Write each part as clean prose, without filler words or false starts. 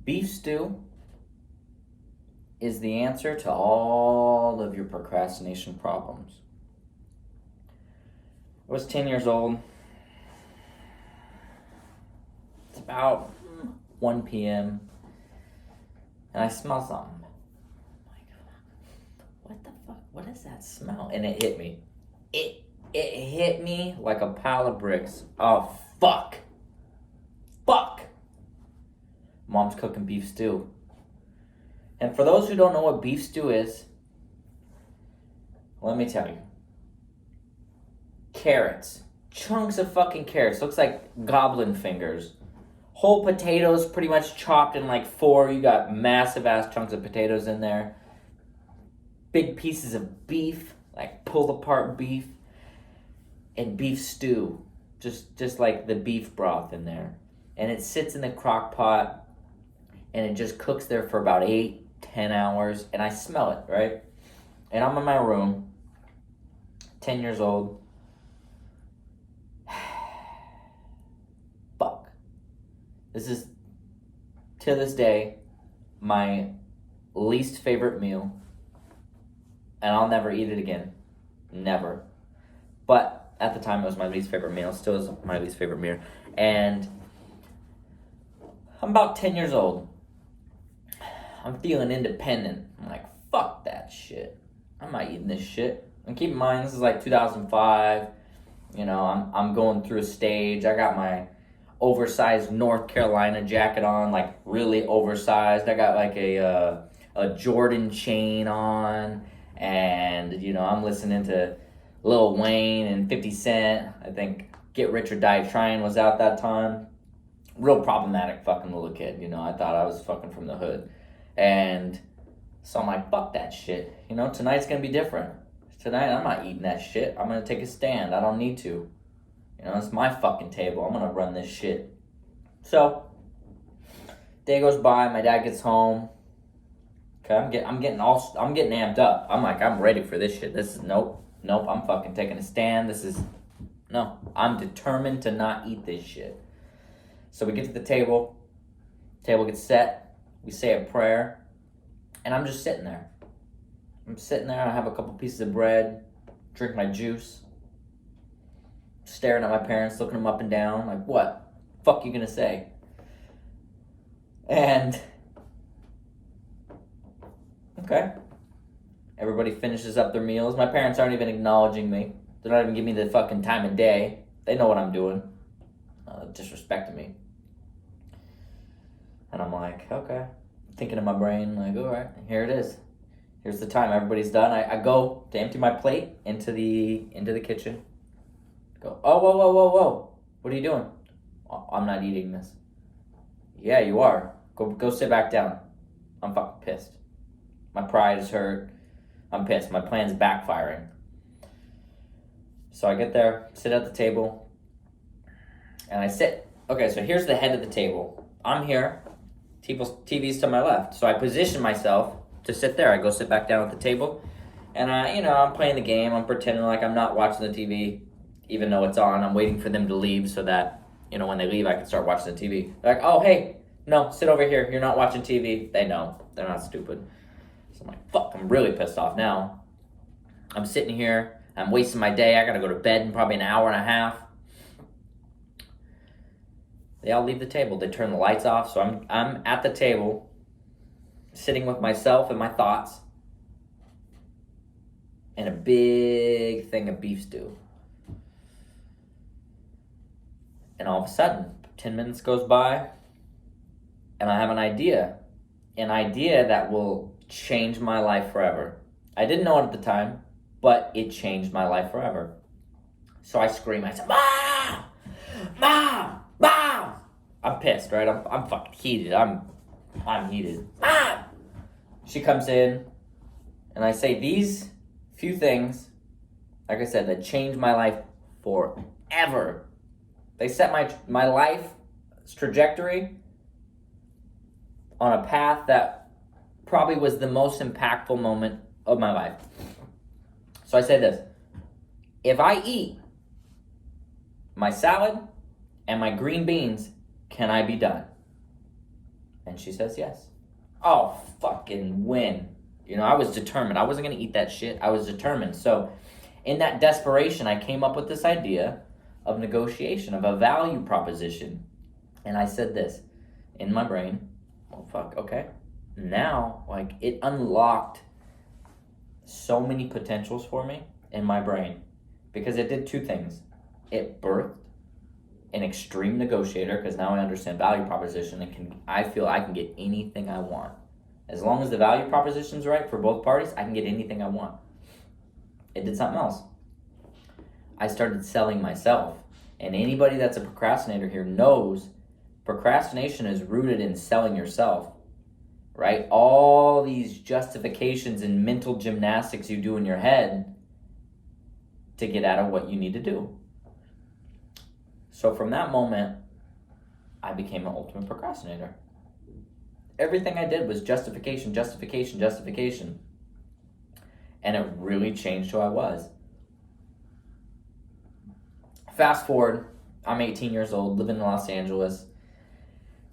Beef stew is the answer to all of your procrastination problems. I was 10 years old. It's about 1 p.m. and I smell something. I'm like, what the fuck? What is that smell? And it hit me. It hit me like a pile of bricks. Oh, fuck. Fuck. Mom's cooking beef stew. And for those who don't know what beef stew is, let me tell you. Carrots. Chunks of fucking carrots. Looks like goblin fingers. Whole potatoes pretty much chopped in like four. You got massive ass chunks of potatoes in there. Big pieces of beef, like pulled apart beef. And beef stew. Just like the beef broth in there. And it sits in the crock pot. And it just cooks there for about 8-10 hours. And I smell it, right? And I'm in my room. 10 years old. Fuck. This is, to this day, my least favorite meal. And I'll never eat it again. Never. But at the time, it was my least favorite meal. Still is my least favorite meal. And I'm about 10 years old. I'm feeling independent. I'm like, fuck that shit. I'm not eating this shit. And keep in mind, this is like 2005. You know, I'm going through a stage. I got my oversized North Carolina jacket on, like really oversized. I got like a Jordan chain on. And, you know, I'm listening to Lil Wayne and 50 Cent. I think Get Rich or Die Trying was out that time. Real problematic fucking little kid, you know. I thought I was fucking from the hood. And so I'm like, fuck that shit. You know, tonight's gonna be different. Tonight, I'm not eating that shit. I'm gonna take a stand. I don't need to. You know, it's my fucking table. I'm gonna run this shit. So, day goes by. My dad gets home. Okay, I'm getting amped up. I'm like, I'm ready for this shit. This is nope. I'm fucking taking a stand. No. I'm determined to not eat this shit. So we get to the table. Table gets set. We say a prayer. And I'm just sitting there. I'm sitting there. I have a couple pieces of bread. Drink my juice. Staring at my parents, looking them up and down. Like, what? Fuck you gonna say? And okay. Everybody finishes up their meals. My parents aren't even acknowledging me. They're not even giving me the fucking time of day. They know what I'm doing. Disrespecting me. And I'm like, okay. Thinking in my brain, like, all right, here it is. Here's the time. Everybody's done. I go to empty my plate into the kitchen. Go, oh, whoa. What are you doing? "Oh, I'm not eating this." Yeah, you are. Go sit back down. I'm fucking pissed. My pride is hurt. I'm pissed. My plan's backfiring. So I get there, sit at the table, and I sit. Okay, so here's the head of the table. I'm here. TV's to my left. So I position myself to sit there. I go sit back down at the table, and I'm playing the game. I'm pretending like I'm not watching the TV, even though it's on. I'm waiting for them to leave so that, when they leave, I can start watching the TV. They're like, oh, hey, no, sit over here. You're not watching TV. They know. They're not stupid. So I'm like, fuck, I'm really pissed off now. I'm sitting here. I'm wasting my day. I got to go to bed in probably an hour and a half. They all leave the table. They turn the lights off. So I'm at the table, sitting with myself and my thoughts, and a big thing of beef stew. And all of a sudden, 10 minutes goes by, and I have an idea that will change my life forever. I didn't know it at the time, but it changed my life forever. So I scream. I said, Mom! Mom! Mom! I'm pissed, right? I'm fucking heated. I'm heated. Mom! She comes in, and I say these few things, like I said, that changed my life forever. They set my life's trajectory on a path that probably was the most impactful moment of my life. So I say this. If I eat my salad and my green beans, can I be done? And she says yes. Oh, fucking win. You know, I was determined. I wasn't going to eat that shit. I was determined. So, in that desperation, I came up with this idea of negotiation, of a value proposition. And I said this in my brain. Oh, fuck, okay. Now, like, it unlocked so many potentials for me in my brain because it did two things. It birthed an extreme negotiator because now I understand value proposition and I feel I can get anything I want. As long as the value proposition's right for both parties, I can get anything I want. It did something else. I started selling myself. And anybody that's a procrastinator here knows procrastination is rooted in selling yourself, right? All these justifications and mental gymnastics you do in your head to get out of what you need to do. So from that moment, I became an ultimate procrastinator. Everything I did was justification. And it really changed who I was. Fast forward, I'm 18 years old, living in Los Angeles.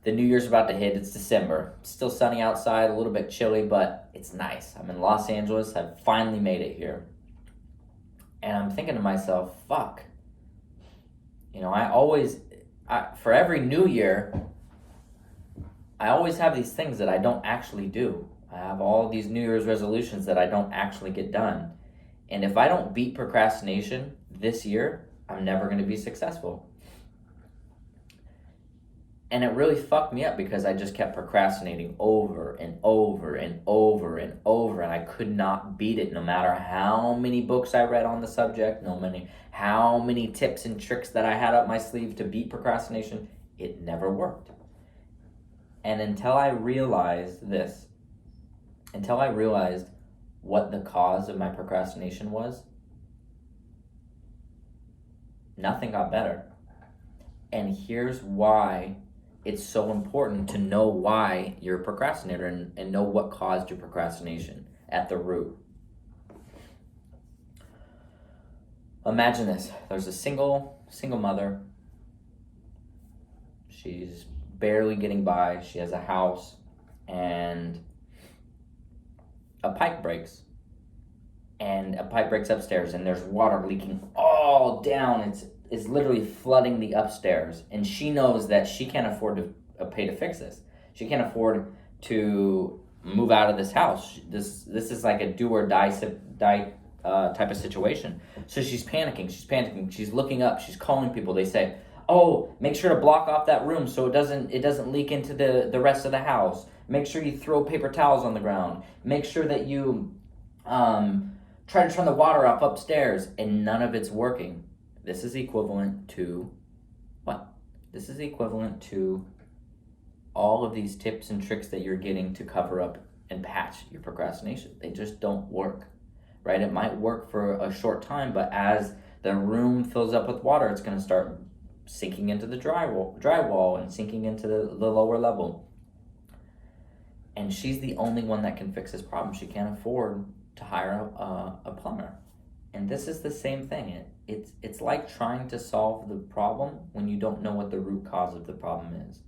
The New Year's about to hit. It's December. It's still sunny outside, a little bit chilly, but it's nice. I'm in Los Angeles. I've finally made it here. And I'm thinking to myself, fuck. You know, for every New Year, I always have these things that I don't actually do. I have all these New Year's resolutions that I don't actually get done. And if I don't beat procrastination this year, I'm never going to be successful. And it really fucked me up because I just kept procrastinating over and over and over and over, and I could not beat it no matter how many books I read on the subject, how many tips and tricks that I had up my sleeve to beat procrastination. It never worked. And until I realized what the cause of my procrastination was, nothing got better. And here's why it's so important to know why you're a procrastinator and know what caused your procrastination at the root. Imagine this. There's a single mother. She's barely getting by. She has a house and a pipe breaks. And a pipe breaks upstairs and there's water leaking all down. It's literally flooding the upstairs. And she knows that she can't afford to pay to fix this. She can't afford to move out of this house. This is like a do or die type of situation. So she's panicking. She's looking up. She's calling people. They say, "Oh, make sure to block off that room so it doesn't leak into the rest of the house. Make sure you throw paper towels on the ground. Make sure that you try to turn the water off upstairs." And none of it's working. This is equivalent to what? This is equivalent to all of these tips and tricks that you're getting to cover up and patch your procrastination. They just don't work, right? It might work for a short time, but as the room fills up with water, it's going to start sinking into the drywall and sinking into the lower level. And she's the only one that can fix this problem. She can't afford to hire a plumber. And this is the same thing. It's like trying to solve the problem when you don't know what the root cause of the problem is.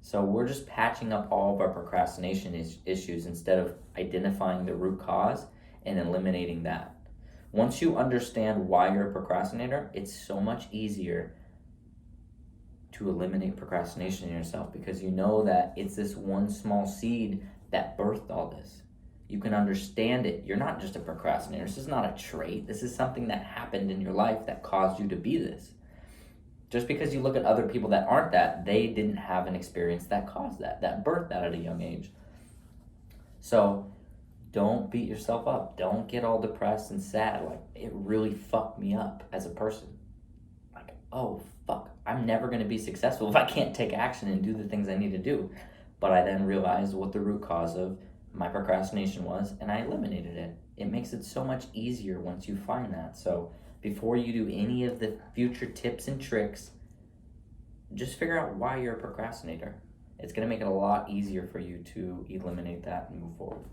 So we're just patching up all of our procrastination issues instead of identifying the root cause and eliminating that. Once you understand why you're a procrastinator, it's so much easier to eliminate procrastination in yourself because you know that it's this one small seed that birthed all this. You can understand it. You're not just a procrastinator. This is not a trait. This is something that happened in your life that caused you to be this. Just because you look at other people that aren't that, they didn't have an experience that caused that birthed that at a young age. So don't beat yourself up. Don't get all depressed and sad. Like, it really fucked me up as a person. Like, oh, fuck. I'm never going to be successful if I can't take action and do the things I need to do. But I then realized what the root cause of my procrastination was, and I eliminated it. It makes it so much easier once you find that. So before you do any of the future tips and tricks, just figure out why you're a procrastinator. It's going to make it a lot easier for you to eliminate that and move forward.